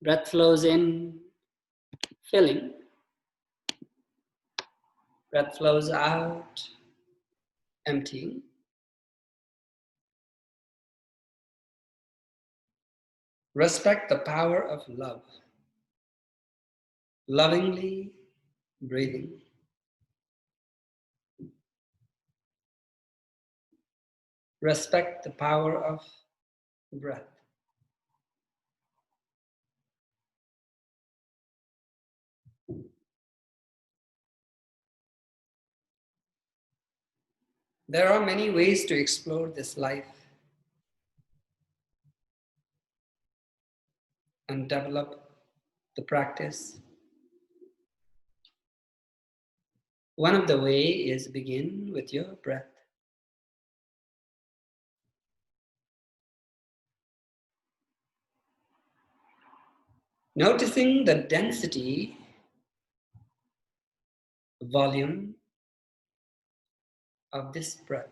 Breath flows in, filling. Breath flows out, emptying. Respect the power of love. Lovingly breathing. Respect the power of breath. There are many ways to explore this life and develop the practice. One of the ways is begin with your breath. Noticing the density, volume of this breath.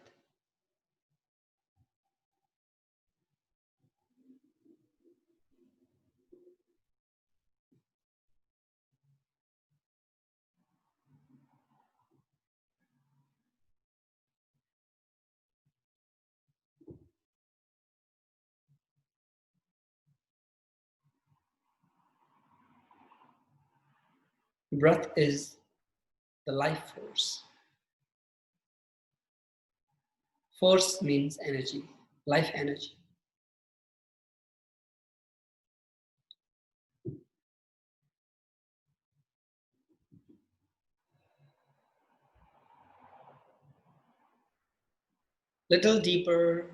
Breath is the life force. Force means energy, life energy. Little deeper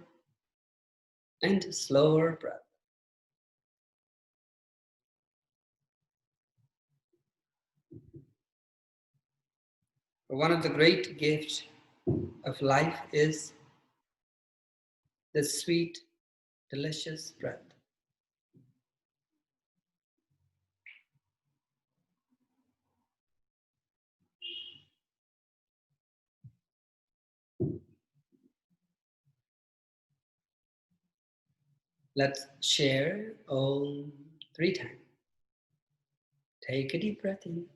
and slower breath. One of the great gifts of life is the sweet, delicious breath. Let's share Om 3 times. Take a deep breath in.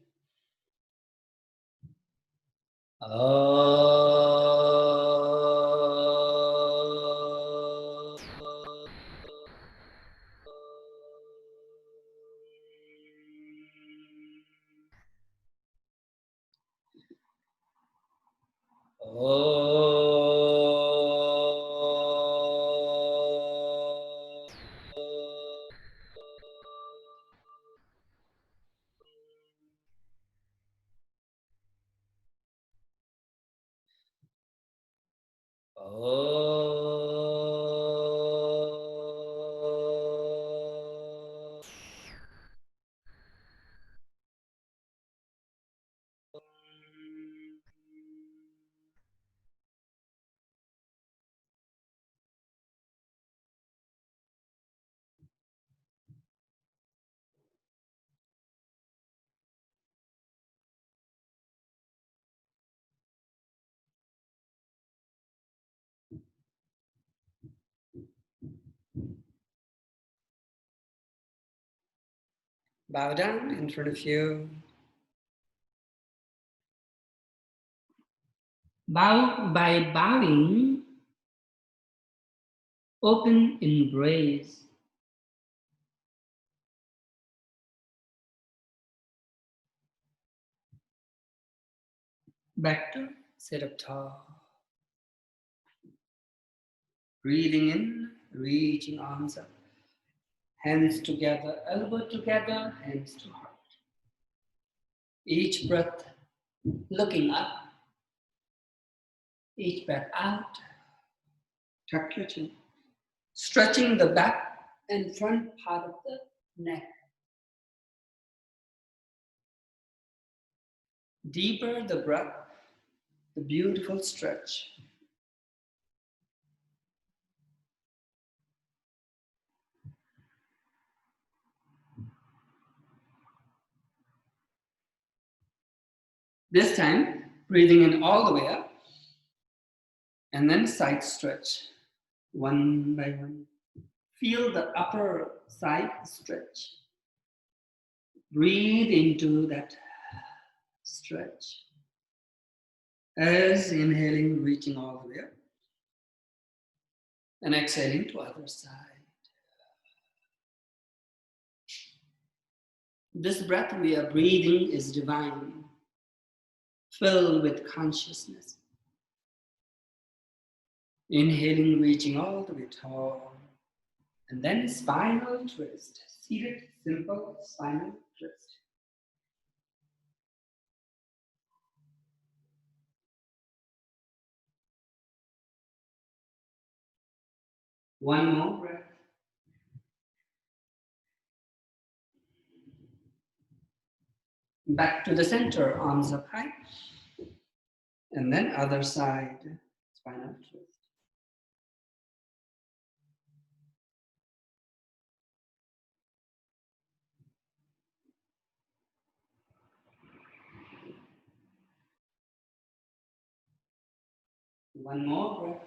Bow down in front of you. Bow by bowing, open embrace. Back to sit up tall. Breathing in, reaching arms up. Hands together, elbow together, hands to heart. Each breath looking up. Each breath out. Tuck your chin. Stretching the back and front part of the neck. Deeper the breath, the beautiful stretch. This time, breathing in all the way up, and then side stretch, one by one. Feel the upper side stretch. Breathe into that stretch. As inhaling, reaching all the way up. And exhaling to other side. This breath we are breathing is divine, filled with consciousness. Inhaling, reaching all the way tall. And then spinal twist. Seated, simple spinal twist. One more breath. Back to the center, arms up high. And then other side, spinal twist. One more breath.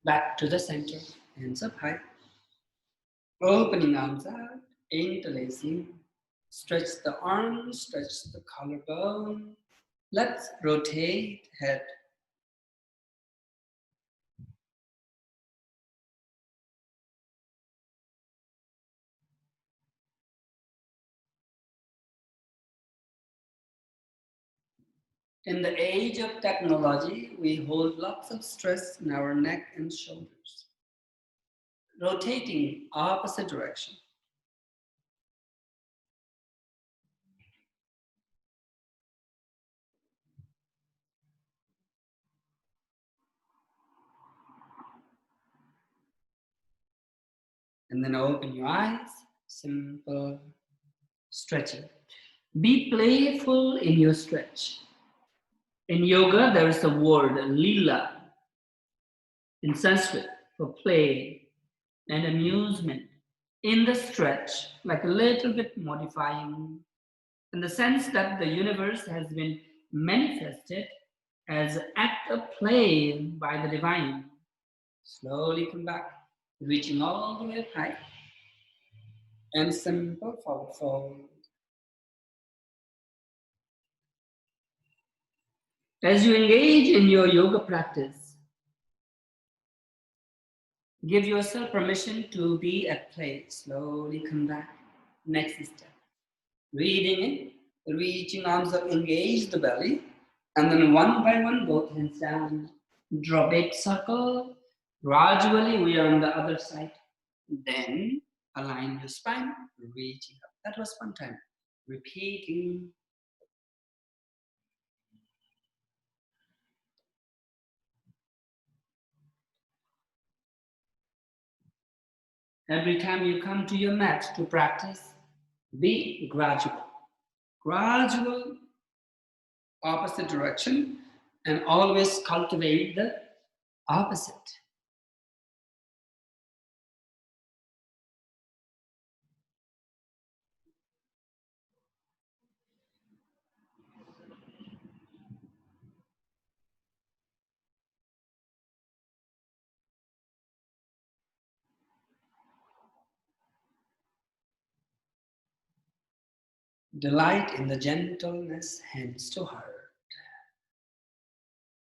Back to the center, hands up high. Opening arms out, interlacing. Stretch the arms, stretch the collarbone. Let's rotate head. In the age of technology, we hold lots of stress in our neck and shoulders. Rotating opposite direction. And then open your eyes, simple stretching. Be playful in your stretch. In yoga, there is a word, lila, in Sanskrit, for play and amusement. In the stretch, like a little bit modifying, in the sense that the universe has been manifested as an act of play by the divine. Slowly come back, reaching all the way up high. And simple forward fold. As you engage in your yoga practice, give yourself permission to be at play. Slowly come back. Next step. Breathing in, reaching arms up, engage the belly. And then one by one, both hands down. Draw big circle. Gradually, we are on the other side. Then align your spine, reaching up. That was one time. Repeating. Every time you come to your mat to practice, be gradual. Gradual, opposite direction, and always cultivate the opposite. Delight in the gentleness, hands to heart.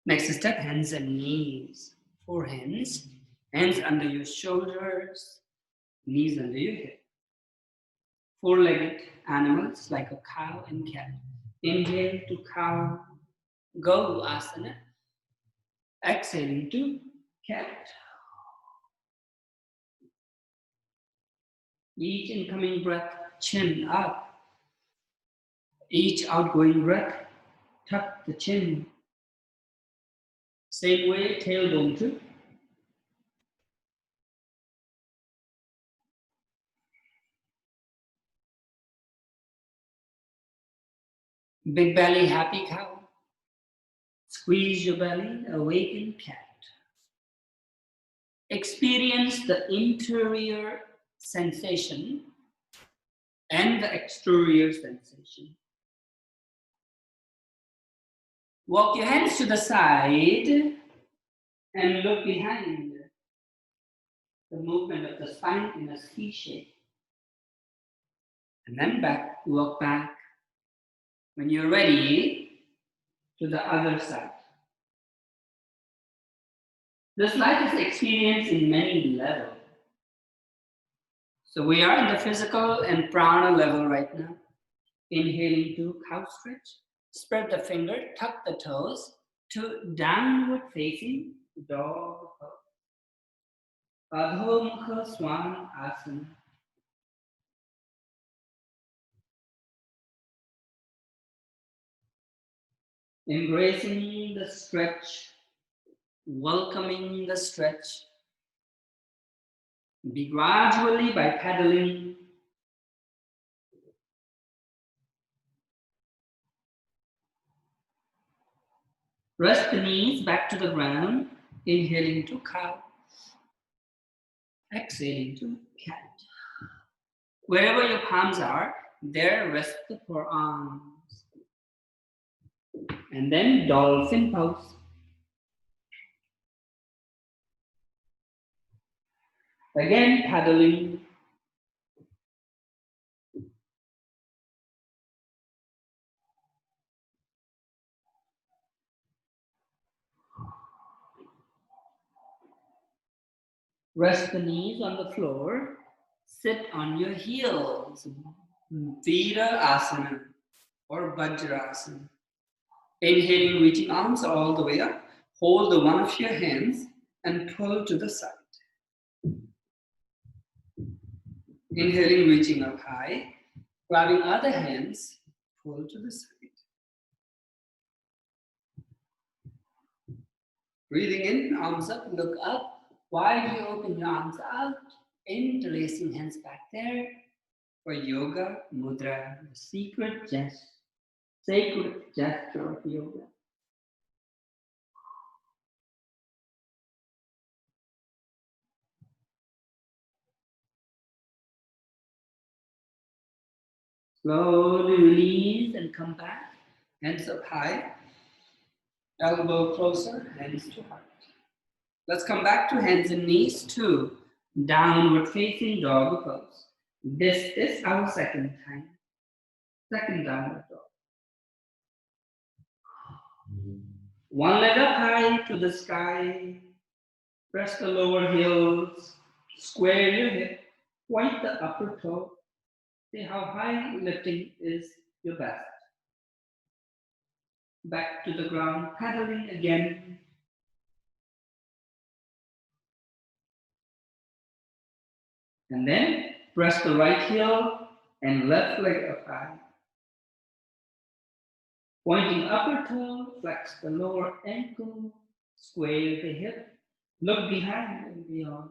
Next step, hands and knees. 4 hands. Hands under your shoulders, knees under your hip. 4-legged animals like a cow and cat. Inhale to cow, go asana. Exhaling to cat. Each incoming breath, chin up. Each outgoing breath, tuck the chin. Same way, tailbone too. Big belly, happy cow. Squeeze your belly, awaken cat. Experience the interior sensation and the exterior sensation. Walk your hands to the side and look behind. the movement of the spine in a C shape. And then back, walk back. When you're ready, to the other side. This life is experienced in many levels. So we are in the physical and prana level right now. Inhaling to cow stretch. Spread the finger, tuck the toes to downward facing dog pose. Adho Mukha Swan Asana. Embracing the stretch, welcoming the stretch. Be gradually by paddling. Rest the knees back to the ground, inhaling to cow, exhaling to cat. Wherever your palms are, there rest the forearms. And then dolphin pose. Again, paddling. Rest the knees on the floor. Sit on your heels. Vira Asana or Vajrasana. Inhaling, reaching arms all the way up. Hold the one of your hands and pull to the side. Inhaling, reaching up high. Grabbing other hands, pull to the side. Breathing in, arms up, look up. Widely open your arms out. Interlacing hands back there. For yoga mudra, the sacred gesture of yoga. Slowly release and come back. Hands up high. Elbow closer, hands to heart. Let's come back to hands and knees to downward facing dog pose. This is our second time. Second downward dog. One leg up high to the sky. Press the lower heels. Square your hip. Point the upper toe. See how high lifting is your best. Back to the ground, paddling again. And then press the right heel and left leg up high. Pointing upper toe, flex the lower ankle, square the hip, look behind and beyond.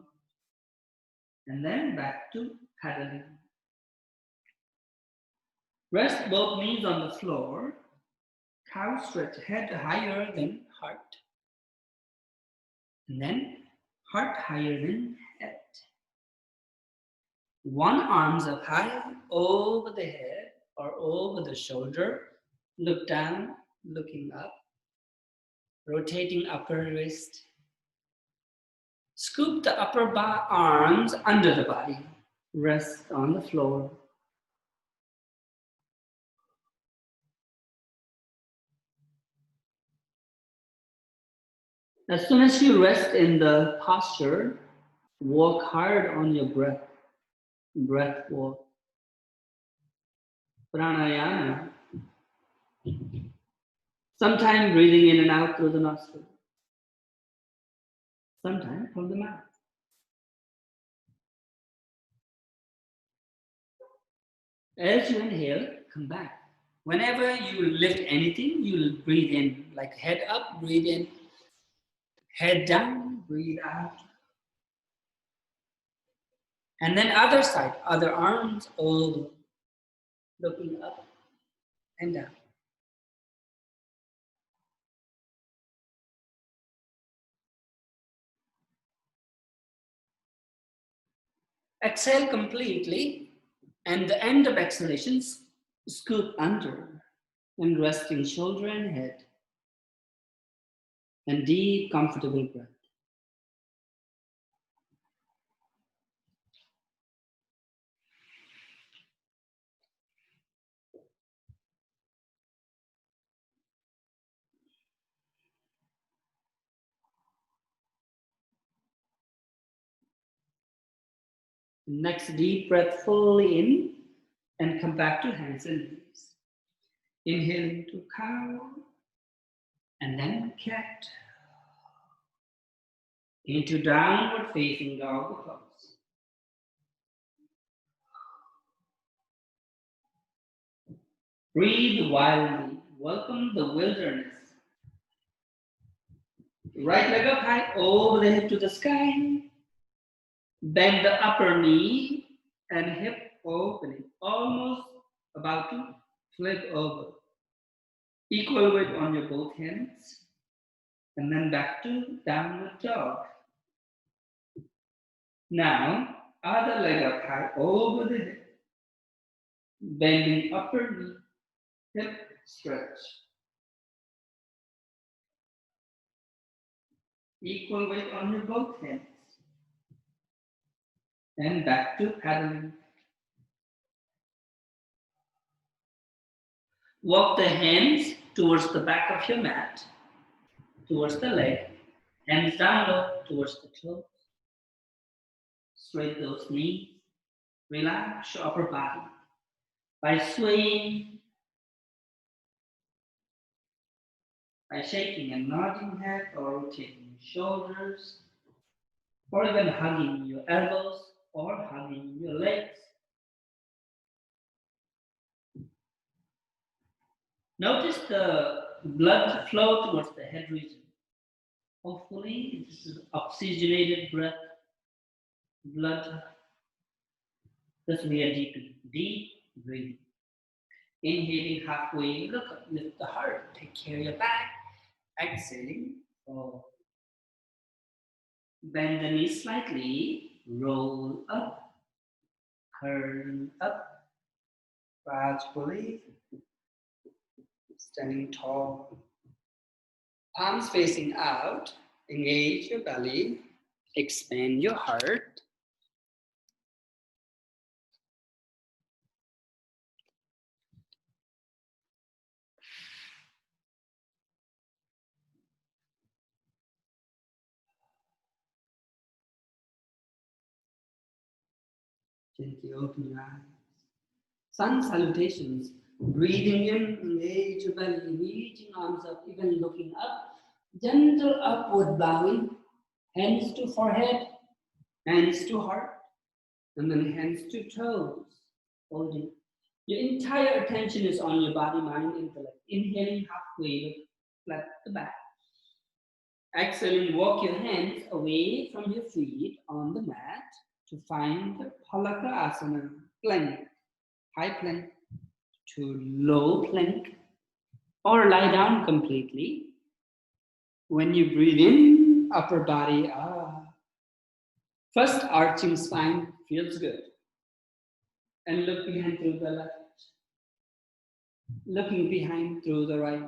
And then back to paddling. Rest both knees on the floor. Cow stretch, head higher than heart. And then heart higher than head. One arms up high over the head or over the shoulder. Look down, looking up. Rotating upper wrist. Scoop the upper arms under the body. Rest on the floor. As soon as you rest in the posture, work hard on your breath. Breath work. Pranayama. Sometimes breathing in and out through the nostrils. Sometimes from the mouth. As you inhale, come back. Whenever you lift anything, you'll breathe in, like head up, breathe in. Head down, breathe out. And then other side, other arms all looking up and down. Exhale completely, and the end of exhalations, scoop under and resting shoulder and head. And deep, comfortable breath. Next deep breath fully in and come back to hands and knees. Inhaling to cow and then cat. Into downward facing dog pose. Breathe wildly. Welcome the wilderness. Right leg up high, over the hip to the sky. Bend the upper knee and hip opening. Almost about to flip over. Equal weight on your both hands. And then back to downward dog. Now, other leg up high, over the hip. Bending upper knee, hip stretch. Equal weight on your both hands. And back to paddling. Walk the hands towards the back of your mat, towards the leg, hands down low towards the toes. Straight those knees. Relax your upper body by swaying, by shaking and nodding head or rotating shoulders, or even hugging your elbows or hugging your legs. Notice the blood flow towards the head region. Hopefully, this is oxygenated breath, blood. This we are deep breathing. Inhaling halfway, look up, lift the heart, take care of your back. Exhaling, bend the knees slightly, roll up, curl up, gradually, standing tall. Palms facing out, engage your belly, expand your heart. Gently open your eyes. Sun salutations. Breathing in, engage your belly, reaching arms up, even looking up. Gentle upward bowing. Hands to forehead, hands to heart, and then hands to toes. Holding. Your entire attention is on your body, mind, intellect. Inhaling halfway, look flat at the back. Exhaling, walk your hands away from your feet on the mat to find the Palaka Asana, plank, high plank to low plank, or lie down completely. When you breathe in, upper body, first arching spine feels good. And look behind through the left, looking behind through the right.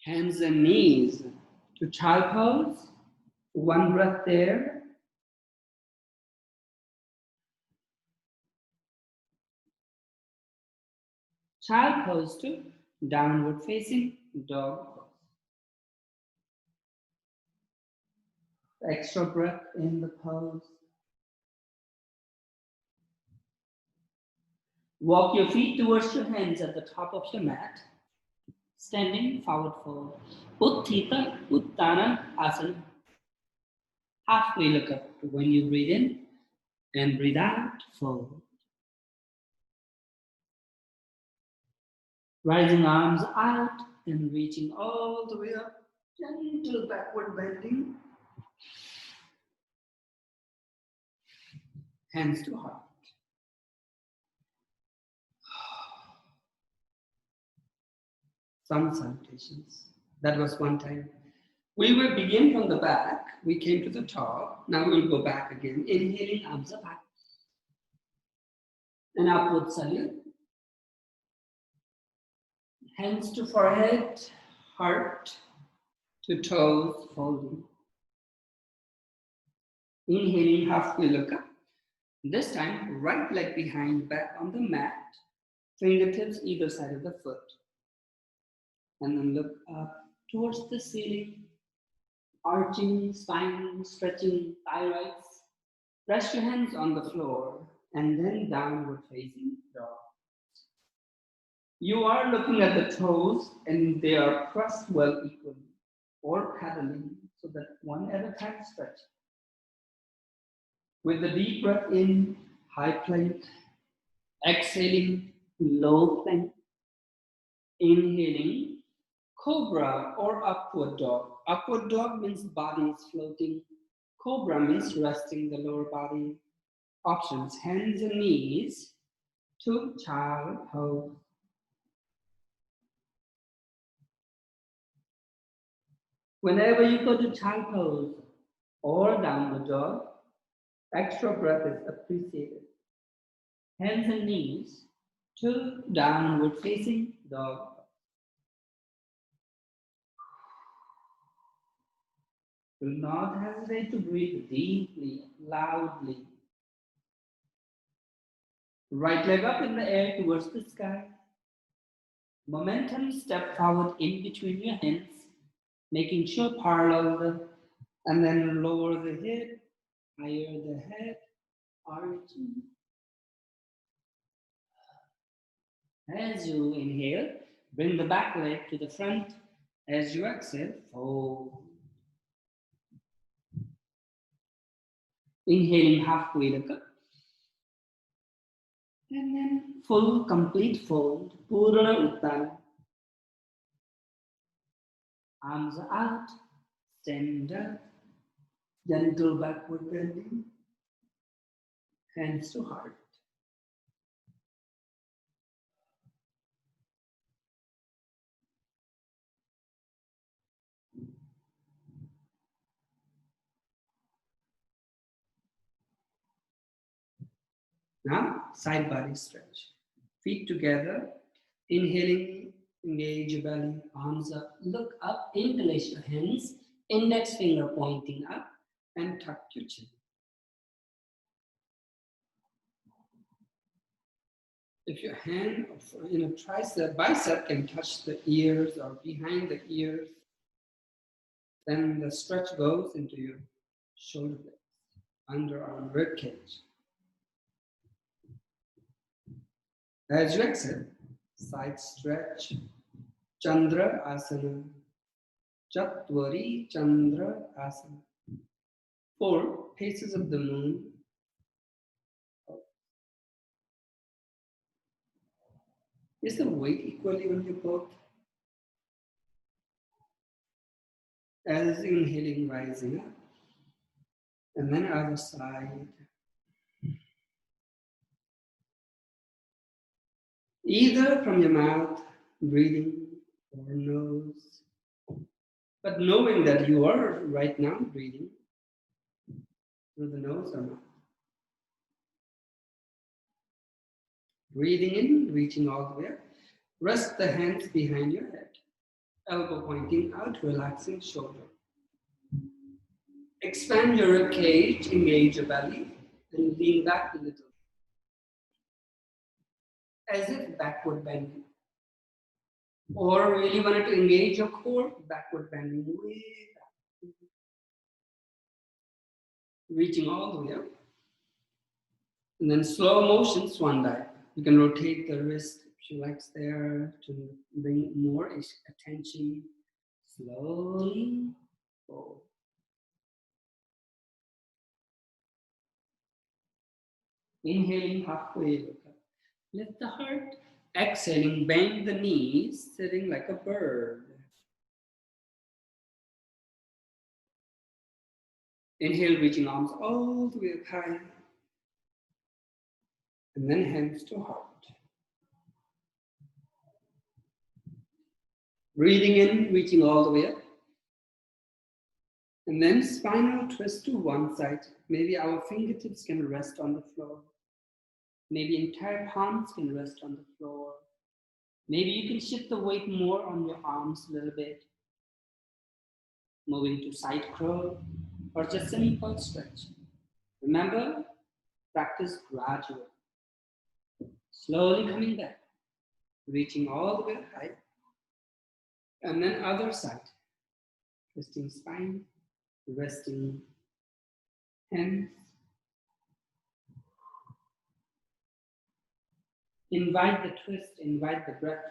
Hands and knees to child pose. One breath there. Child pose to downward facing dog pose. Extra breath in the pose. Walk your feet towards your hands at the top of your mat. Standing forward fold. Utthita Uttana Asana. Halfway look up when you breathe in and breathe out, fold. Rising arms out and reaching all the way up. Gentle backward bending. Hands to heart. Sun salutations. That was one time. We will begin from the back. We came to the top. Now we'll go back again. Inhaling, arms up high. An upward salute. Hands to forehead, heart to toes, folding. Inhaling, halfway look up. This time, right leg behind, back on the mat. Fingertips either side of the foot. And then look up towards the ceiling. Arching, spine, stretching, thyroids. Rest your hands on the floor and then downward facing dog. You are looking at the toes and they are pressed well equally or paddling so that one at a time stretch. With the deep breath in, high plank, exhaling, low plank, inhaling, cobra or upward dog. Upward dog means body is floating. Cobra means resting the lower body. Options, hands and knees to child pose. Whenever you go to child pose or downward dog, extra breath is appreciated. Hands and knees to downward facing dog. Do not hesitate to breathe deeply, loudly. Right leg up in the air towards the sky. Momentum, step forward in between your hands, making sure parallel and then lower the head, higher the head, arching. As you inhale, bring the back leg to the front. As you exhale, fold. Inhaling halfway look up. And then full, complete fold. Purana Uttana. Arms out, stand up. Gentle backward bending. Hands to heart. Now, side body stretch. Feet together. Inhaling, engage your belly, arms up. Look up, interlace your hands, index finger pointing up, and tuck your chin. If your hand, tricep, bicep can touch the ears or behind the ears, then the stretch goes into your shoulder blades, underarm, rib cage. As you exhale, side stretch, Chandra Asana, Chatwari Chandra Asana. 4 phases of the moon. Is the weight equally on your both? As inhaling, rising up. And then other side. Either from your mouth, breathing, or nose. But knowing that you are right now breathing through the nose or mouth. Breathing in, reaching all the way up. Rest the hands behind your head. Elbow pointing out, relaxing shoulder. Expand your rib cage, engage your belly, and lean back a little. As if backward bending. Or really wanted to engage your core, backward bending way back. Reaching all the way up. And then slow motion swan dive. You can rotate the wrist if you like there to bring more attention. Slowly forward. Inhaling halfway, look up. Lift the heart. Exhaling, bend the knees, sitting like a bird. Inhale, reaching arms all the way up high. And then hands to heart. Breathing in, reaching all the way up. And then spinal twist to one side. Maybe our fingertips can rest on the floor. Maybe entire palms can rest on the floor. Maybe you can shift the weight more on your arms a little bit. Moving to side curl or just simple stretch. Remember, practice gradually. Slowly coming back, reaching all the way high. And then other side. Twisting spine, resting hands, Invite the twist, invite the breath.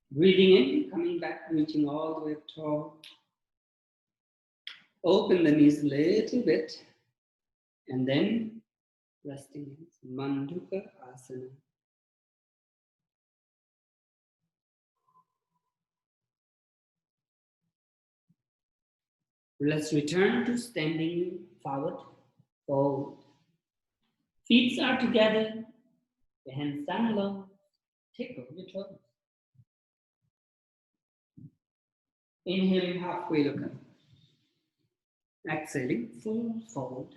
Breathing in, coming back, reaching all the way up tall. Open the knees a little bit, and then resting in Manduka Asana. Let's return to standing forward, fold. Feet are together, the hands down low, tickle your toes. Inhaling halfway look up. Exhaling, full fold.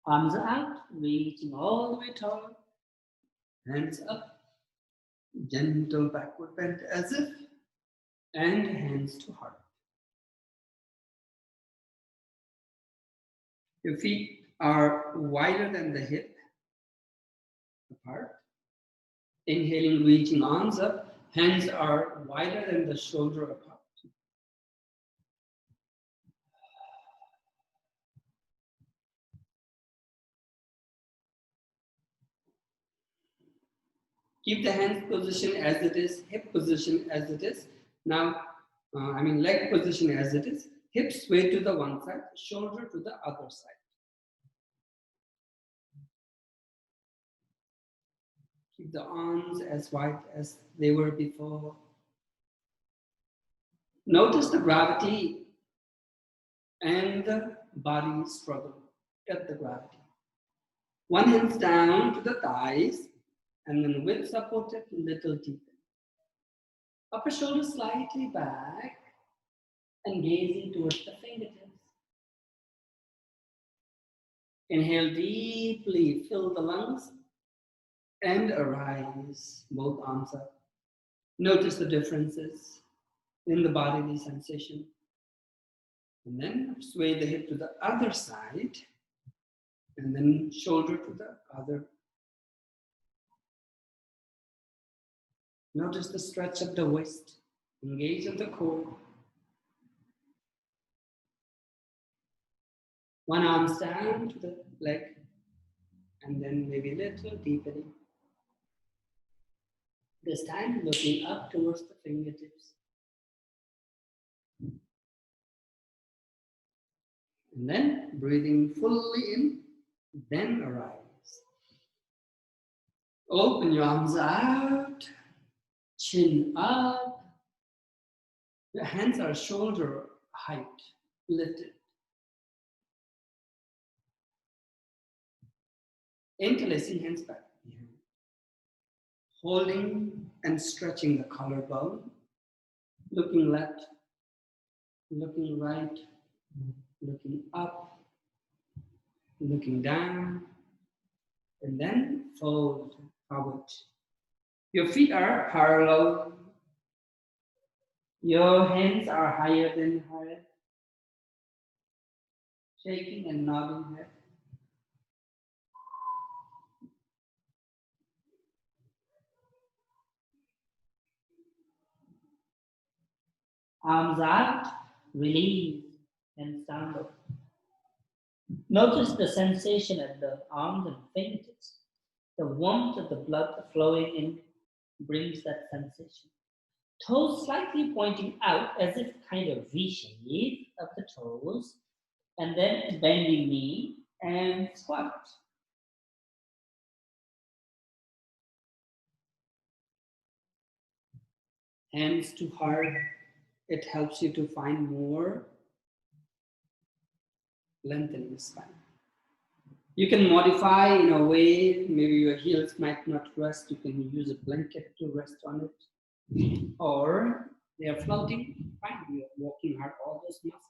Arms are out, reaching all the way tall. Hands up, gentle backward bend as if, and hands to heart. Your feet are wider than the hip, apart. Inhaling, reaching arms up. Hands are wider than the shoulder, apart. Keep the hands position as it is, hip position as it is. Now, leg position as it is. Hips sway to the one side, shoulder to the other side. Keep the arms as wide as they were before. Notice the gravity and the body struggle at the gravity. One hand down to the thighs, and then with supported, little deeper. Upper shoulder slightly back, and gazing towards the fingertips. Inhale deeply, fill the lungs, and arise, both arms up. Notice the differences in the bodily sensation. And then sway the hip to the other side, and then shoulder to the other. Notice the stretch of the waist, engage at the core. One arm down to the leg, and then maybe a little deepening. This time looking up towards the fingertips. And then breathing fully in, then arise. Open your arms out, chin up. Your hands are shoulder height, lifted. Interlacing hands back behind. Holding and stretching the collarbone. Looking left, looking right, looking up, looking down, and then fold forward. Your feet are parallel. Your hands are higher than your head. Shaking and nodding head. Arms out, release, and stand up. Notice the sensation at the arms and fingertips. The warmth of the blood flowing in brings that sensation. Toes slightly pointing out as if kind of V-shape of the toes, and then bending knee and squat. Hands to heart, it helps you to find more length in the spine. You can modify in a way, maybe your heels might not rest, you can use a blanket to rest on it. Or they are floating, fine, you are walking hard all those muscles.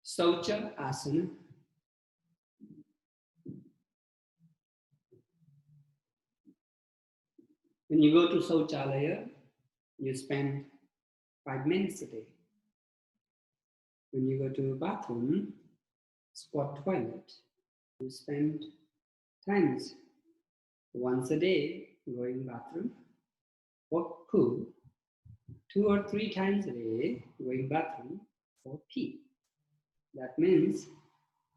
Socha Asana. When you go to Sauchalaya, you spend 5 minutes a day. When you go to a bathroom, squat toilet, you spend times once a day going bathroom, or poo, 2 or 3 times a day, going bathroom or pee. That means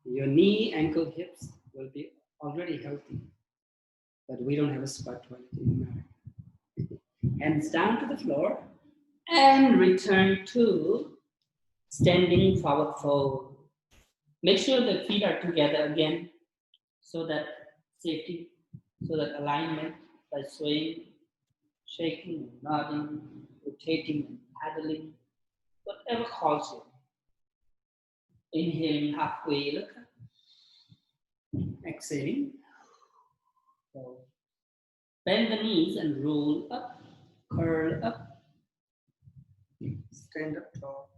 your knee, ankle, hips will be already healthy, but we don't have a spot toilet in America. Hands down to the floor and return to standing forward fold. Make sure the feet are together again so that safety, so that alignment by swaying, shaking, nodding, rotating, and paddling, whatever calls you. Inhaling halfway, look up. Exhaling. So bend the knees and roll up, curl up, stand up tall.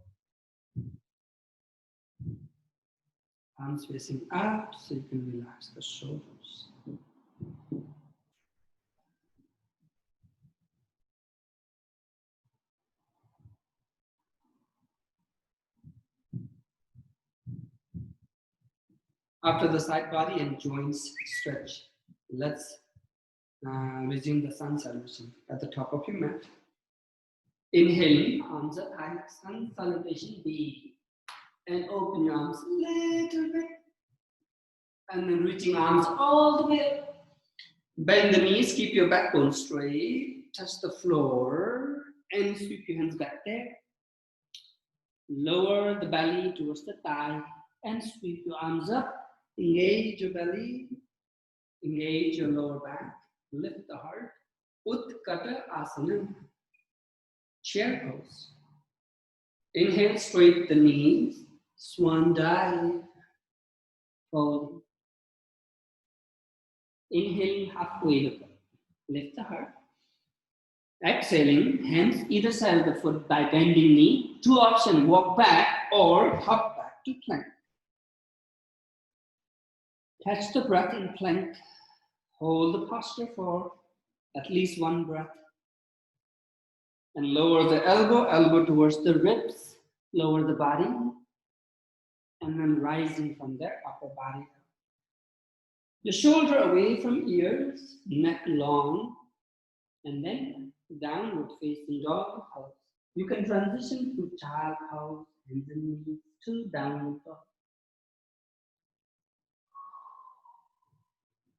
Arms facing out so you can relax the shoulders. After the side body and joints stretch, let's resume the sun salutation at the top of your mat. Inhaling, arms up high, sun salutation, deep. And open your arms a little bit. And then reaching arms all the way up. Bend the knees, keep your backbone straight. Touch the floor and sweep your hands back there. Lower the belly towards the thigh and sweep your arms up. Engage your belly. Engage your lower back. Lift the heart. Utkatta Asana. Chair pose. Inhale, straight the knees. Swan dive. Fold. Inhaling halfway, look up. Lift the heart. Exhaling, hands either side of the foot by bending knee. 2 options, walk back or hop back to plank. Catch the breath in plank. Hold the posture for at least 1 breath. And lower the elbow towards the ribs. Lower the body. And then rising from there, upper body. The shoulder away from ears, neck long, and then downward facing dog pose. You can transition to child pose, hands and knees to downward dog.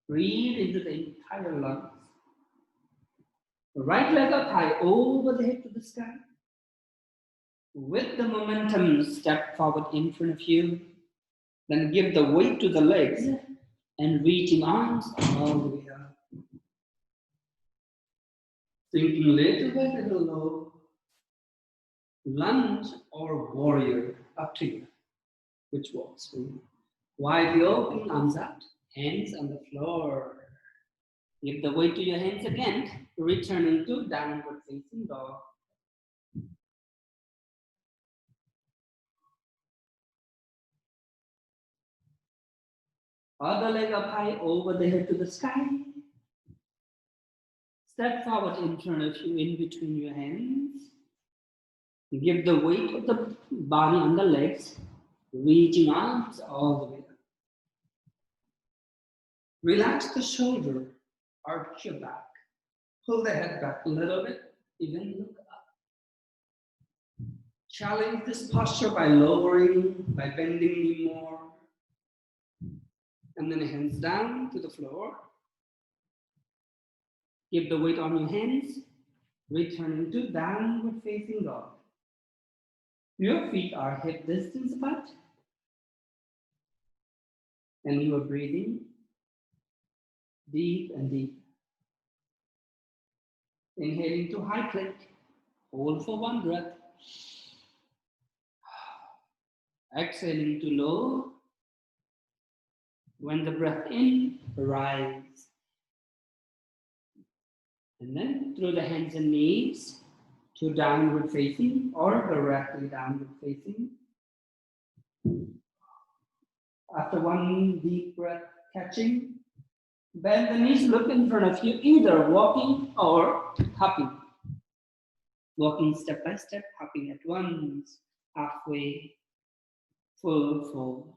Breathe into the entire lungs. Right leg up high over the head to the sky. With the momentum, step forward in front of you. Then give the weight to the legs and reaching arms all the way up. Sinking a little bit low. Lunge or warrior, up to you, which works for you. Widely open, arms out, hands on the floor. Give the weight to your hands again, returning to downward facing dog. Other leg up high over the head to the sky. Step forward in front of you, in between your hands. Give the weight of the body on the legs, reaching arms all the way up. Relax the shoulder, arch your back. Pull the head back a little bit, even look up. Challenge this posture by lowering, by bending knee more. And then hands down to the floor. Give the weight on your hands, returning to downward facing dog. Your feet are hip distance apart. And you are breathing deep and deep. Inhaling to high plank. Hold for 1 breath. Exhaling to low. When the breath in, rise. And then through the hands and knees to downward facing or directly downward facing. After 1 deep breath catching, bend the knees, look in front of you, either walking or hopping. Walking step by step, hopping at once, halfway, full forward.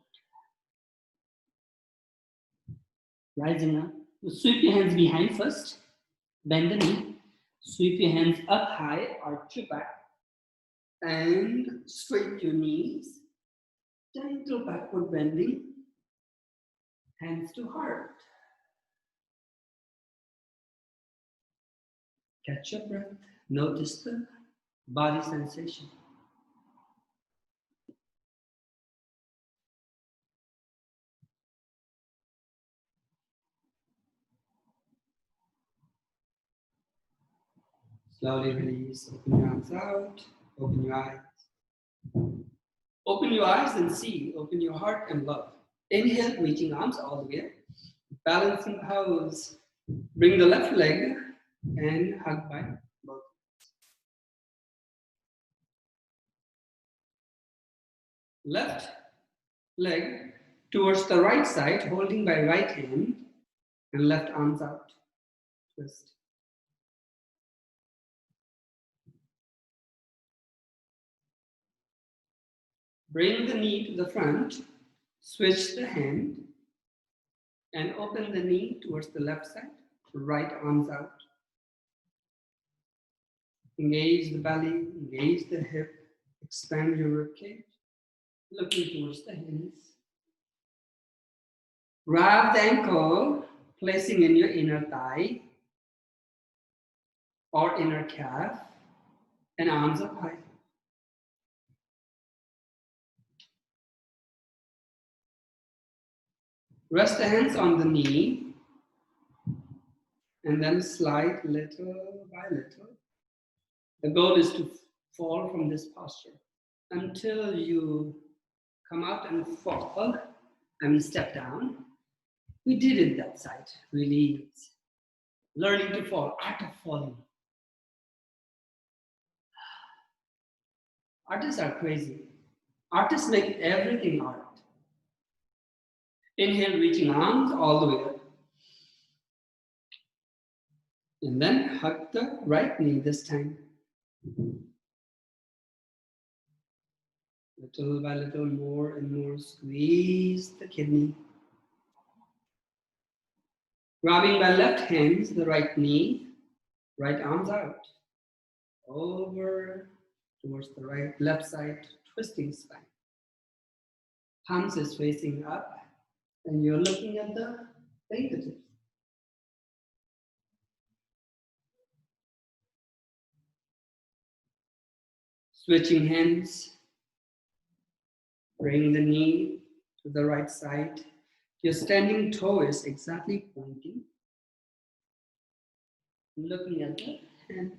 Rising up, you sweep your hands behind first, Bend the knee. Sweep your hands up high, arch your back, and straight your knees. Gentle backward bending, hands to heart. Catch your breath. Notice the body sensation. Slowly release. Open your arms out. Open your eyes. Open your eyes and see. Open your heart and love. Inhale, reaching arms all the way. Balancing pose. Bring the left leg and hug by both. Left leg towards the right side, holding by right hand, and left arms out. Twist. Bring the knee to the front, switch the hand, and open the knee towards the left side, right arms out. Engage the belly, engage the hip, expand your ribcage, looking towards the hands. Grab the ankle, placing in your inner thigh or inner calf, and arms up high. Rest the hands on the knee, and then slide little by little. The goal is to fall from this posture until you come out and fall, step down. We did it that side, release. Learning to fall, art of falling. Artists are crazy. Artists make everything art. Inhale, reaching arms all the way up. And then hug the right knee this time. Little by little, more and more, squeeze the kidney. Grabbing by left hands, the right knee, right arms out. Over towards the left side, twisting spine. Palms is facing up, and you're looking at the fingertips. Switching hands, bring the knee to the right side. Your standing toe is exactly pointing. Looking at the hand.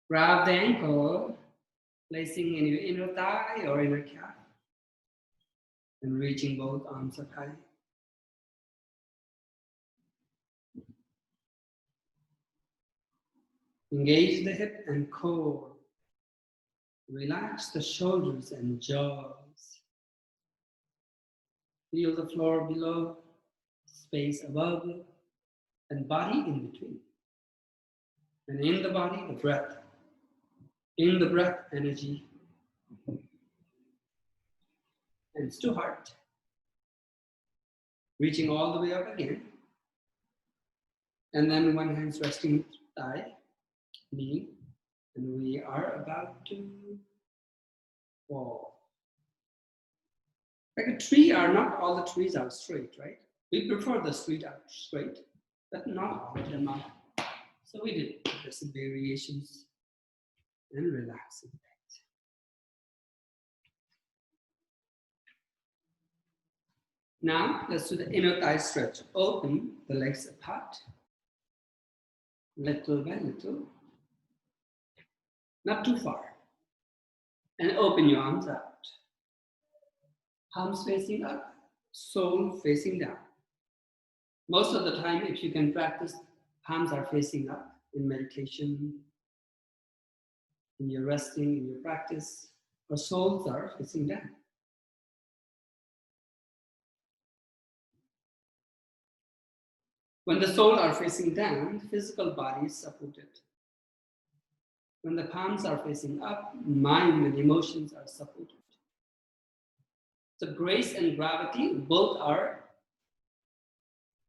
Grab the ankle, placing in your inner thigh or inner calf, and reaching both arms up high. Engage the hip and core. Relax the shoulders and jaws. Feel the floor below, space above, and body in between. And in the body, the breath. In the breath, energy. Hands to heart. Reaching all the way up again. And then one hand's resting thigh, knee, and we are about to fall. Like a tree, not all the trees are straight, right? We prefer the street are straight, but not all of them are. So we did some variations and relaxing. Now let's do the inner thigh stretch. Open the legs apart, little by little, not too far, and open your arms out. Palms facing up, sole facing down. Most of the time, if you can practice, palms are facing up in meditation, in your resting, in your practice, or soles are facing down. When the soles are facing down, the physical body is supported. When the palms are facing up, mind and emotions are supported. So grace and gravity, both are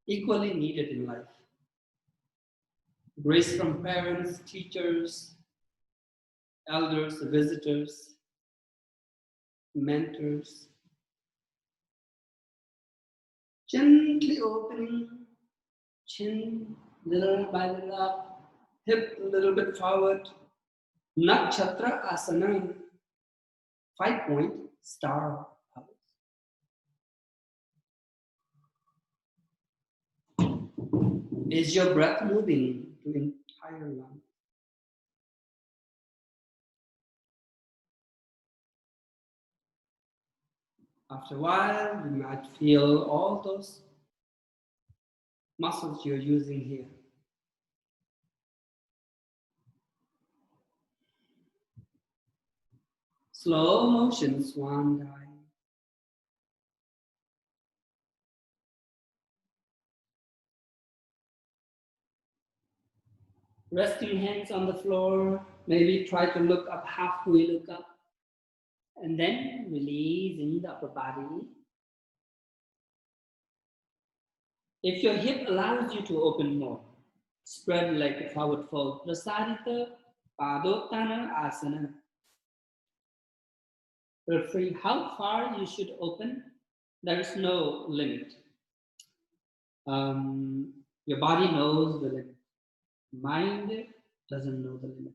equally needed in life. Grace from parents, teachers, elders, visitors, mentors. Gently opening, chin little by little up, hip a little bit forward. Nakshatra Asana, 5-point star pose. Is your breath moving to entire lung? After a while, you might feel all those muscles you're using here. Slow motion, swan dive. Resting hands on the floor, maybe try to look up, halfway look up, and then releasing the upper body. If your hip allows you to open more, spread like a forward fold. Prasarita Padottana Asana. Feel free how far you should open. There is no limit. Your body knows the limit. Mind doesn't know the limit.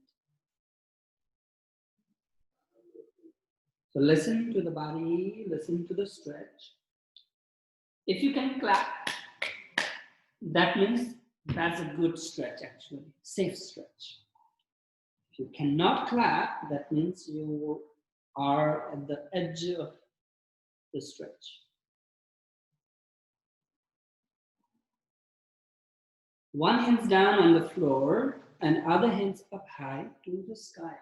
So listen to the body, listen to the stretch. If you can clap, that means that's a good stretch actually, safe stretch. If you cannot clap, that means you are at the edge of the stretch. One hand's down on the floor and other hand's up high to the sky.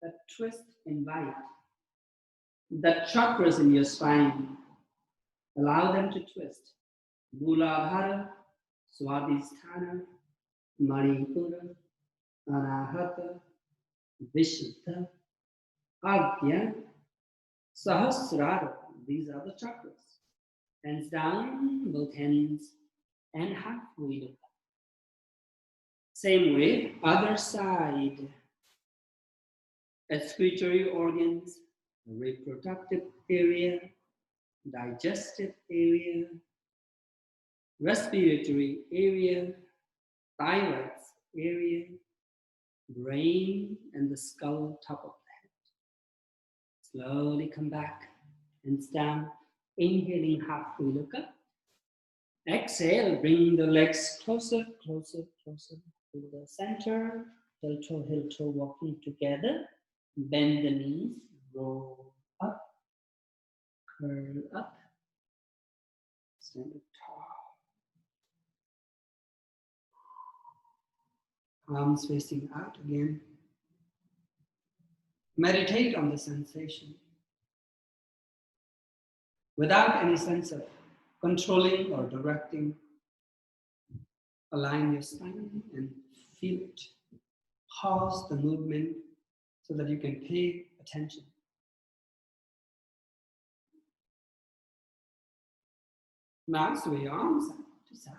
That twist invite. That chakras in your spine, allow them to twist. Muladhara, Swadhisthana, Manipura, Anahata, Vishuddha, Agya, Sahasrara. These are the chakras. Hands down, both hands, and halfway look up. Same way, other side. Excretory organs, reproductive area, digestive area, respiratory area, thyroid area, brain, and the skull top of the head. Slowly come back, hands down, inhaling halfway look up. Exhale, bring the legs closer, closer, closer to the center. Heel toe, heel toe walking together. Bend the knees, roll up, curl up, stand up tall. Arms facing out again. Meditate on the sensation without any sense of controlling or directing. Align your spine and feel it. Pause the movement so that you can pay attention. Now sway your arms side to side.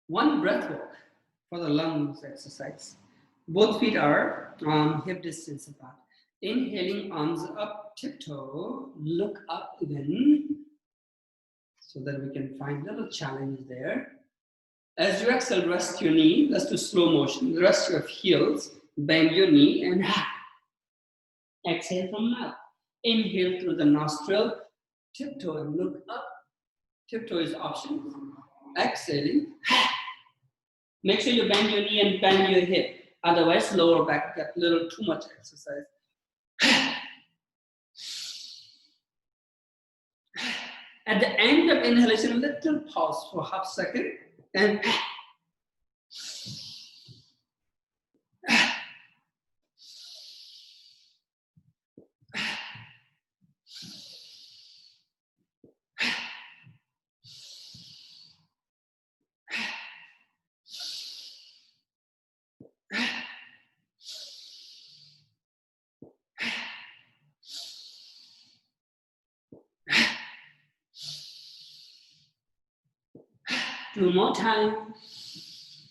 One breath walk for the lungs exercise. Both feet are hip distance apart. Inhaling, arms up, tiptoe, look up even, so that we can find a little challenge there. As you exhale, rest your knee. Let's do slow motion. Rest your heels, bend your knee, and exhale from mouth. Inhale through the nostril, tiptoe and look up. Tiptoe is optional. Exhaling. Make sure you bend your knee and bend your hip. Otherwise, lower back get a little too much exercise. At the end of inhalation, a little pause for half second. And 2 more times.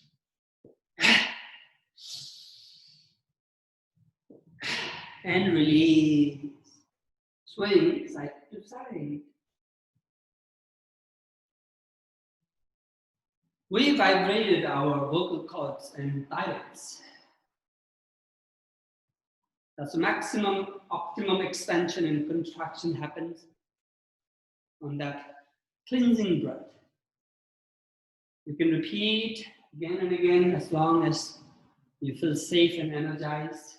And release. Swing side to side. We vibrated our vocal cords and thyroids. That's maximum, optimum expansion and contraction happens on that cleansing breath. You can repeat again and again as long as you feel safe and energized.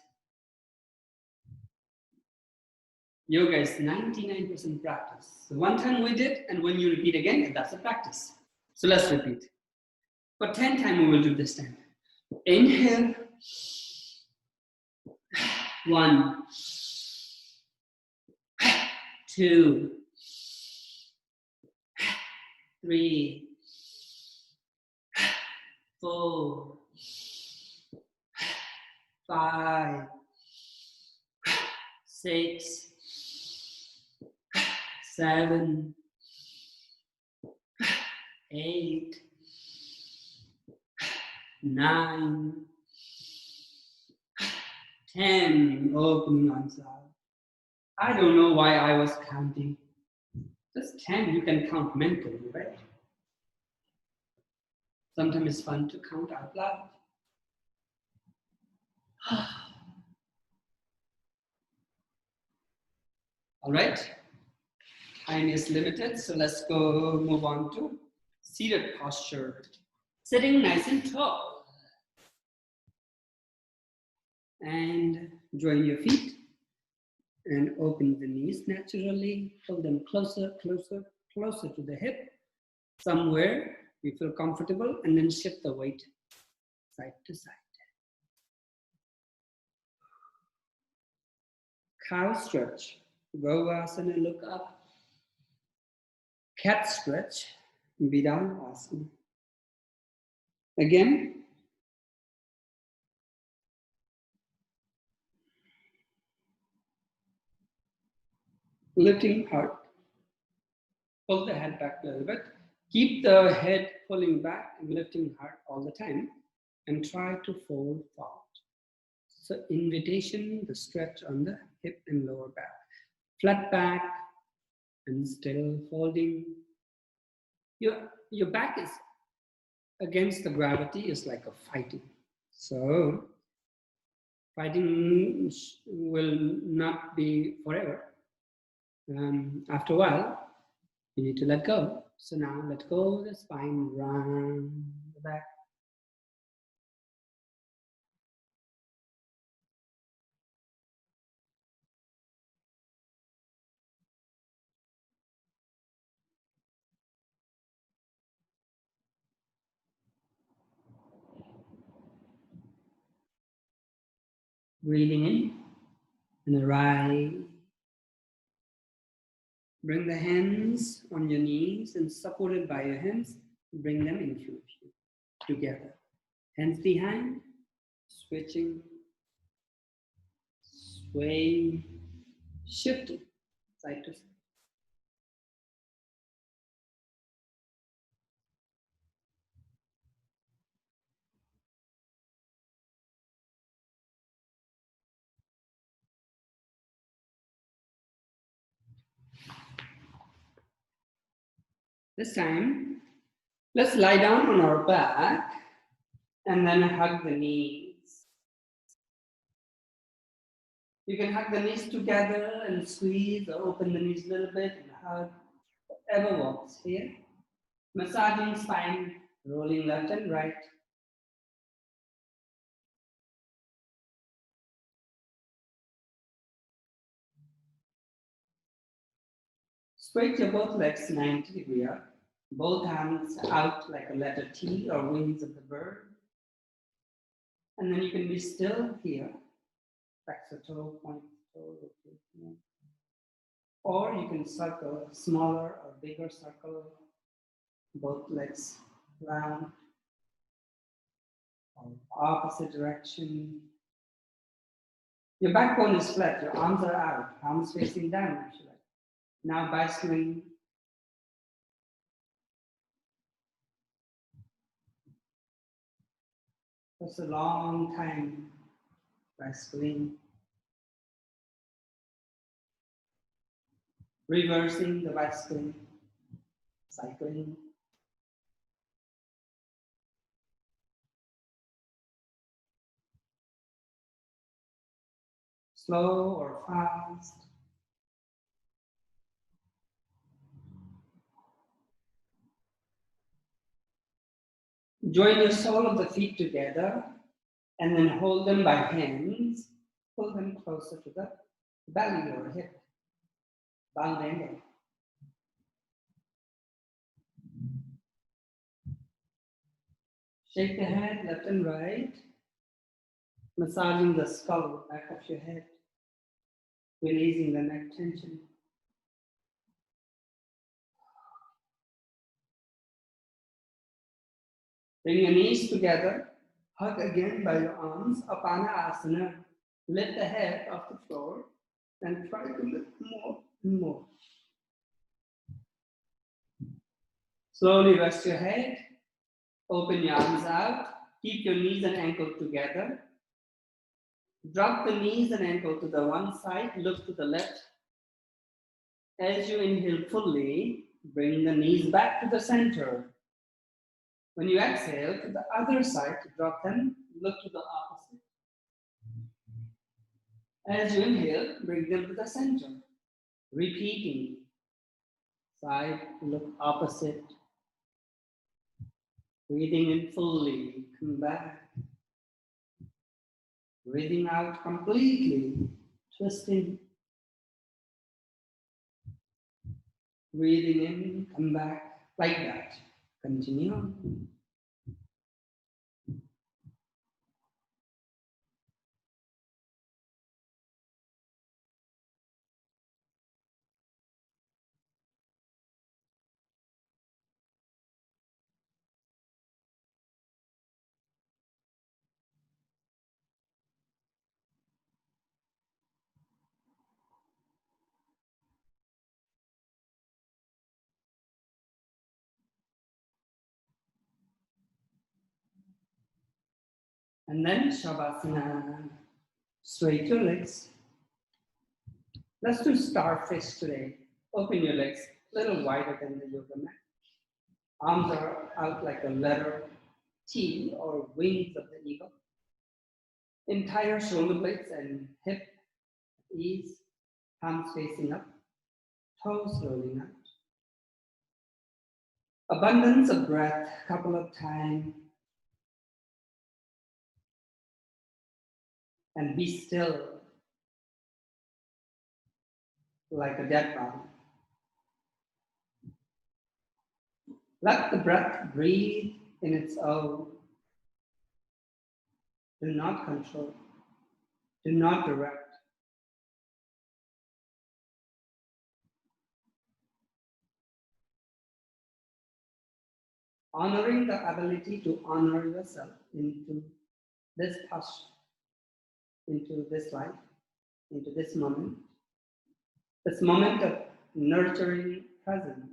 Yoga is 99% practice. So one time we did, and when you repeat again, that's a practice. So let's repeat. For 10 times we will do this time. Inhale. 1, 2, 3, 4, 5, 6, 7, 8, 9, 10. Opening arms out. I don't know why I was counting. Just 10, you can count mentally, right? Sometimes it's fun to count out loud. All right. Time is limited, so let's go move on to seated posture. Sitting nice and tall. And join your feet and open the knees naturally. Pull them closer, closer, closer to the hip. Somewhere you feel comfortable, and then shift the weight side to side. Cow stretch. Govasana, look up. Cat stretch. Vidasana. Again. Lifting heart. Pull the head back a little bit. Keep the head pulling back and lifting heart all the time. And try to fold forward. So invitation, the stretch on the hip and lower back. Flat back and still folding. Your back is against the gravity, is like a fighting. So fighting will not be forever. After a while, you need to let go. So now let go of the spine, round the back. Breathing in and rise. Bring the hands on your knees and supported by your hands, bring them in fusion together. Hands behind, switching, swaying, shifting side to side. This time, let's lie down on our back and then hug the knees. You can hug the knees together and squeeze or open the knees a little bit and hug, whatever works here. Massaging spine, rolling left and right. Straight your both legs 90 degrees up. Both hands out like a letter T or wings of the bird. And then you can be still here. Flex the toe, point the toe, rotate the toe. Or you can circle, smaller or bigger circle, both legs round, or opposite direction. Your backbone is flat, your arms are out, palms facing down actually. Now bicycling. That's a long time bicycling, reversing the bicycling, cycling. Slow or fast. Join the sole of the feet together and then hold them by hands. Pull them closer to the belly or hip. Bound angle. Shake the head left and right, massaging the skull, back of your head, releasing the neck tension. Bring your knees together, hug again by your arms, Apana Asana. Lift the head off the floor and try to lift more and more. Slowly rest your head, open your arms out, keep your knees and ankle together. Drop the knees and ankle to the one side, look to the left. As you inhale fully, bring the knees back to the center. When you exhale to the other side, drop them, look to the opposite. As you inhale, bring them to the center. Repeating. Side, look opposite. Breathing in fully, come back. Breathing out completely, twisting. Breathing in, come back, like that. Continue on. And then Shavasana. Straight your legs. Let's do starfish today. Open your legs a little wider than the yoga mat. Arms are out like a letter T or wings of the eagle. Entire shoulder blades and hip at ease. Palms facing up. Toes rolling out. Abundance of breath, couple of times. And be still like a dead body. Let the breath breathe in its own. Do not control. Do not direct. Honoring the ability to honor yourself into this posture, into this life, into this moment of nurturing presence.